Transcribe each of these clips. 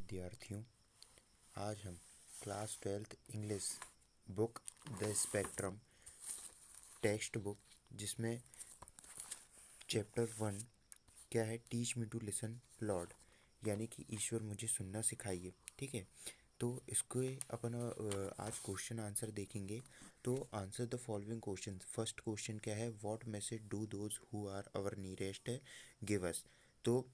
विद्यार्थियों, आज हम class 12th English book the Spectrum text book जिसमें चैप्टर 1 क्या है, teach me to listen Lord, यानी कि ईश्वर मुझे सुनना सिखाइए। ठीक है, तो इसको अपन आज क्वेश्चन आंसर देखेंगे। तो answer the following question. First question क्या है, what message do those who are our nearest give us. तो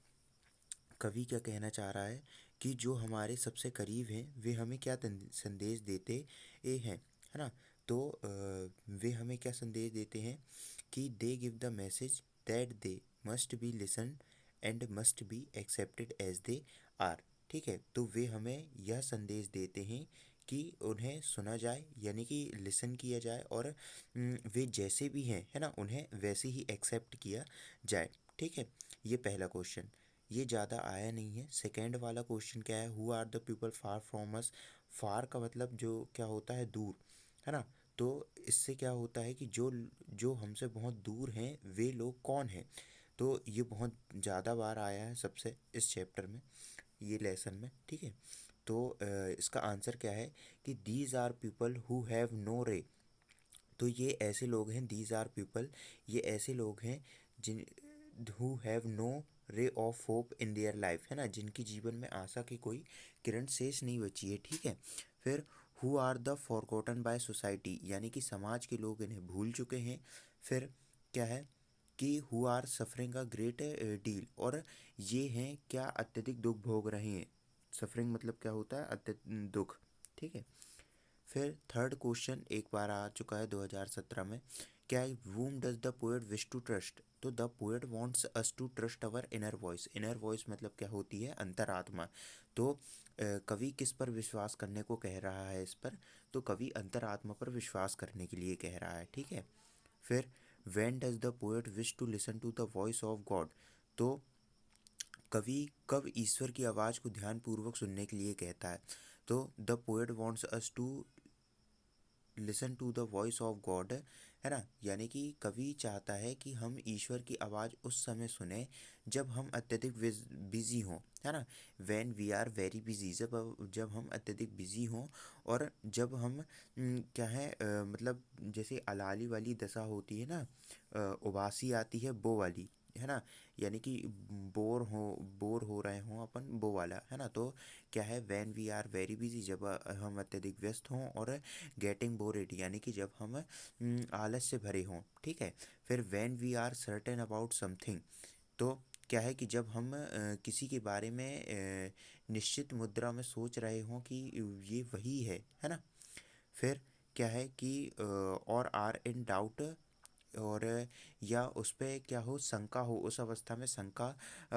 कवि क्या कहना चाह रहा है कि जो हमारे सबसे करीब हैं वे हमें क्या संदेश देते हैं, है ना। तो वे हमें क्या संदेश देते हैं कि they give the message that they must be listen and must be accepted as they are. ठीक है, तो वे हमें यह संदेश देते हैं कि उन्हें सुना जाए, यानी कि लिसन किया जाए, और वे जैसे भी हैं, है ना, उन्हें वैसे ही एक्सेप्ट किया जाए। ठीक है, ये पहला क्वेश्चन, ये ज़्यादा आया नहीं है। सेकेंड वाला क्वेश्चन क्या है, who are the people far from us. Far का मतलब जो क्या होता है, दूर, है ना। तो इससे क्या होता है कि जो जो हमसे बहुत दूर हैं वे लोग कौन हैं। तो ये बहुत ज़्यादा बार आया है सबसे इस चैप्टर में, ये लेसन में। ठीक है, तो इसका आंसर क्या है कि these are people who have no ray. तो ये ऐसे लोग हैं, दीज आर पीपल, ये ऐसे लोग हैं जिन who have no ray of hope in their life, है ना, जिनकी जीवन में आशा की कोई किरण शेष नहीं बची है। ठीक है, फिर who are the forgotten by society, यानी कि समाज के लोग इन्हें भूल चुके हैं। फिर क्या है कि who are suffering a great deal, और ये हैं क्या अत्यधिक दुख भोग रहे हैं। सफरिंग मतलब क्या होता है, अत्यधिक दुख। ठीक है, फिर थर्ड क्वेश्चन एक बार आ चुका है 2017 में, क्या है, whom does the poet wish to trust. तो the poet wants us to trust our inner voice. Inner voice मतलब क्या होती है, अंतरात्मा। तो कवि किस पर विश्वास करने को कह रहा है इस पर, तो कवि अंतरात्मा पर विश्वास करने के लिए कह रहा है। ठीक है, फिर when does the poet wish to listen to the voice of God. तो कवि कब ईश्वर की आवाज़ को ध्यानपूर्वक सुनने के लिए कहता है, तो the poet wants us to listen to the voice of God, है ना, यानी कि कवि चाहता है कि हम ईश्वर की आवाज़ उस समय सुने जब हम अत्यधिक बिजी हों, है ना। When we are very busy, जब हम अत्यधिक बिजी हों, और जब हम क्या है, मतलब जैसे अलाली वाली दशा होती है ना, उबासी आती है वो वाली, है ना, यानी कि बोर हो रहे हों अपन, वो वाला, है ना। तो क्या है, when we are very busy, जब हम अत्यधिक व्यस्त हों, और गेटिंग बोरेड, यानी कि जब हम आलस से भरे हों। ठीक है, फिर when we are certain about something. तो क्या है कि जब हम किसी के बारे में निश्चित मुद्रा में सोच रहे हों कि ये वही है ना। फिर क्या है कि और आर इन डाउट, और या उस पे क्या हो, शंका हो, उस अवस्था में शंका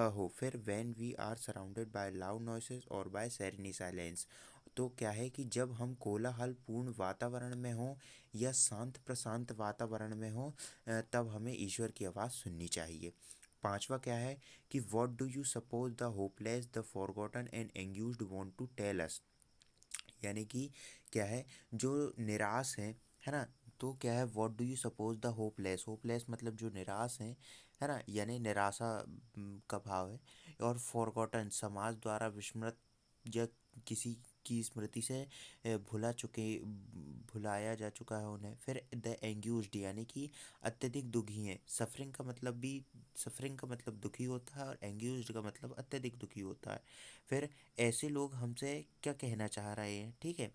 हो। फिर when we are surrounded by loud noises और बाय सेरेनी साइलेंस। तो क्या है कि जब हम कोलाहल पूर्ण वातावरण में हों या शांत प्रशांत वातावरण में हों, तब हमें ईश्वर की आवाज़ सुननी चाहिए। पांचवा क्या है कि what do you suppose the hopeless the forgotten and anguished want to tell us. यानी कि क्या है, जो निराश हैं, है ना। तो क्या है, what do you suppose the hopeless. Hopeless मतलब जो निराश हैं, है ना, यानी निराशा का भाव है। और फॉरगॉटन समाज द्वारा विस्मृत या किसी की स्मृति से भुलाया जा चुका है उन्हें। फिर द एंग्यूज्ड, यानी कि अत्यधिक दुखी हैं। सफरिंग का मतलब दुखी होता है, और एंग्यूज्ड का मतलब अत्यधिक दुखी होता है। फिर ऐसे लोग हमसे क्या कहना चाह रहे हैं। ठीक है,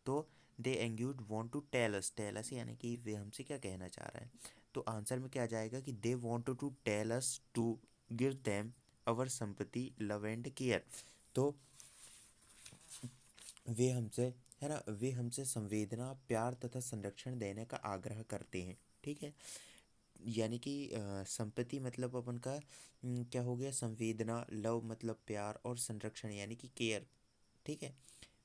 तो दे एंग्यूड वॉन्ट टू टेल अस, यानी कि वे हमसे क्या कहना चाह रहे हैं। तो आंसर में क्या आ जाएगा कि they want to tell us to give them our संपत्ति लव एंड केयर। तो वे हमसे, है ना, वे हमसे संवेदना, प्यार तथा संरक्षण देने का आग्रह करते हैं। ठीक है, यानी कि संपत्ति मतलब अपन का क्या हो गया, संवेदना, लव मतलब प्यार, और संरक्षण यानी कि केयर। ठीक है,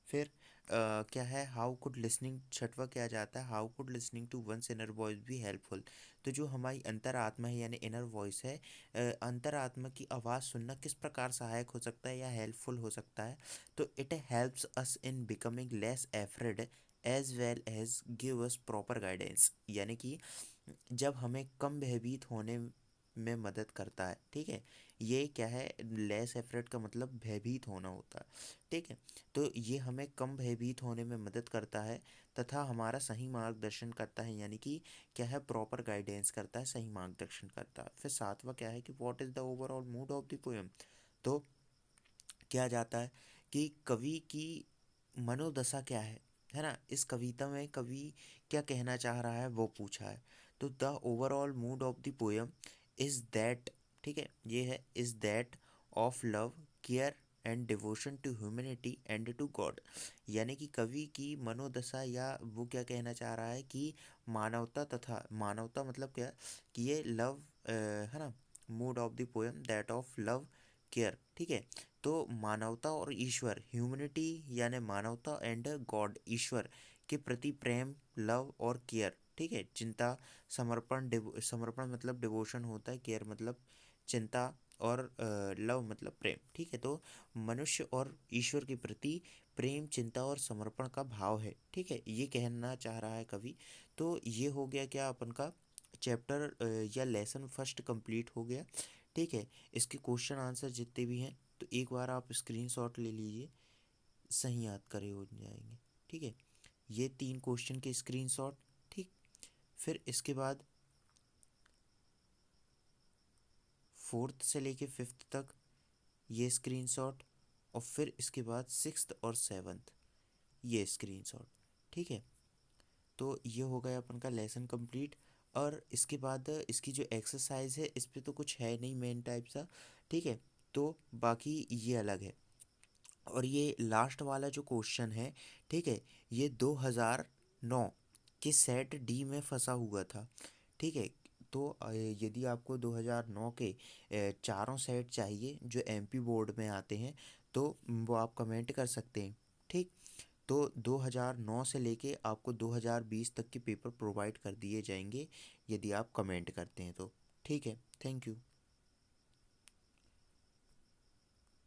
फिर क्या है, हाउ कुड लिसनिंग, छठवा क्या जाता है, how could listening to one's inner voice भी हेल्पफुल। तो जो हमारी अंतरात्मा है यानी इनर वॉइस है, अंतरात्मा की आवाज़ सुनना किस प्रकार सहायक हो सकता है या हेल्पफुल हो सकता है। तो it helps us in becoming less afraid as well as give us proper guidance, यानी कि जब हमें कम भयभीत होने में मदद करता है। ठीक है, ये क्या है, लेस एफर्ट का मतलब भयभीत होना होता है। ठीक है, तो ये हमें कम भयभीत होने में मदद करता है तथा हमारा सही मार्गदर्शन करता है, यानी कि क्या है, प्रॉपर गाइडेंस करता है, सही मार्गदर्शन करता है। फिर सातवां क्या है कि what is the overall mood of the poem. तो क्या जाता है कि कवि की मनोदशा क्या है ना, इस कविता में कवि क्या कहना चाह रहा है वो पूछा है। तो the overall mood of the poem is that, ठीक है, ये है is that of love, care and devotion to humanity and to God. यानी कि कवि की मनोदशा या वो क्या कहना चाह रहा है कि मानवता, तथा मानवता मतलब क्या, कि ये लव है ना, mood of the poem that of love care. ठीक है, तो मानवता और ईश्वर, ह्यूमैनिटी यानी मानवता एंड गॉड ईश्वर के प्रति प्रेम, लव और केयर। ठीक है, चिंता, समर्पण, समर्पण मतलब डिवोशन होता है, केयर मतलब चिंता, और लव मतलब प्रेम। ठीक है, तो मनुष्य और ईश्वर के प्रति प्रेम, चिंता और समर्पण का भाव है। ठीक है, ये कहना चाह रहा है कवि। तो ये हो गया क्या अपन का चैप्टर या लेसन फर्स्ट कंप्लीट हो गया। ठीक है, इसके क्वेश्चन आंसर जितने भी हैं तो एक बार आप स्क्रीनशॉट ले लीजिए, सही याद करे हो जाएंगे। ठीक है, ये 3 क्वेश्चन के स्क्रीनशॉट। ठीक, फिर इसके बाद फोर्थ से लेके फिफ्थ तक ये स्क्रीनशॉट, और फिर इसके बाद सिक्स्थ और सेवन्थ ये स्क्रीनशॉट। ठीक है, तो ये हो गया अपन का लेसन कंप्लीट। और इसके बाद इसकी जो एक्सरसाइज है इस पे तो कुछ है नहीं मेन टाइप सा। ठीक है, तो बाकी ये अलग है। और ये लास्ट वाला जो क्वेश्चन है, ठीक है, ये 2009 के सेट डी में फंसा हुआ था। ठीक है, तो यदि आपको 2009 के चारों सेट चाहिए जो एमपी बोर्ड में आते हैं तो वो आप कमेंट कर सकते हैं। ठीक, तो 2009 से लेके आपको 2020 तक के पेपर प्रोवाइड कर दिए जाएंगे यदि आप कमेंट करते हैं तो। ठीक है, थैंक यू।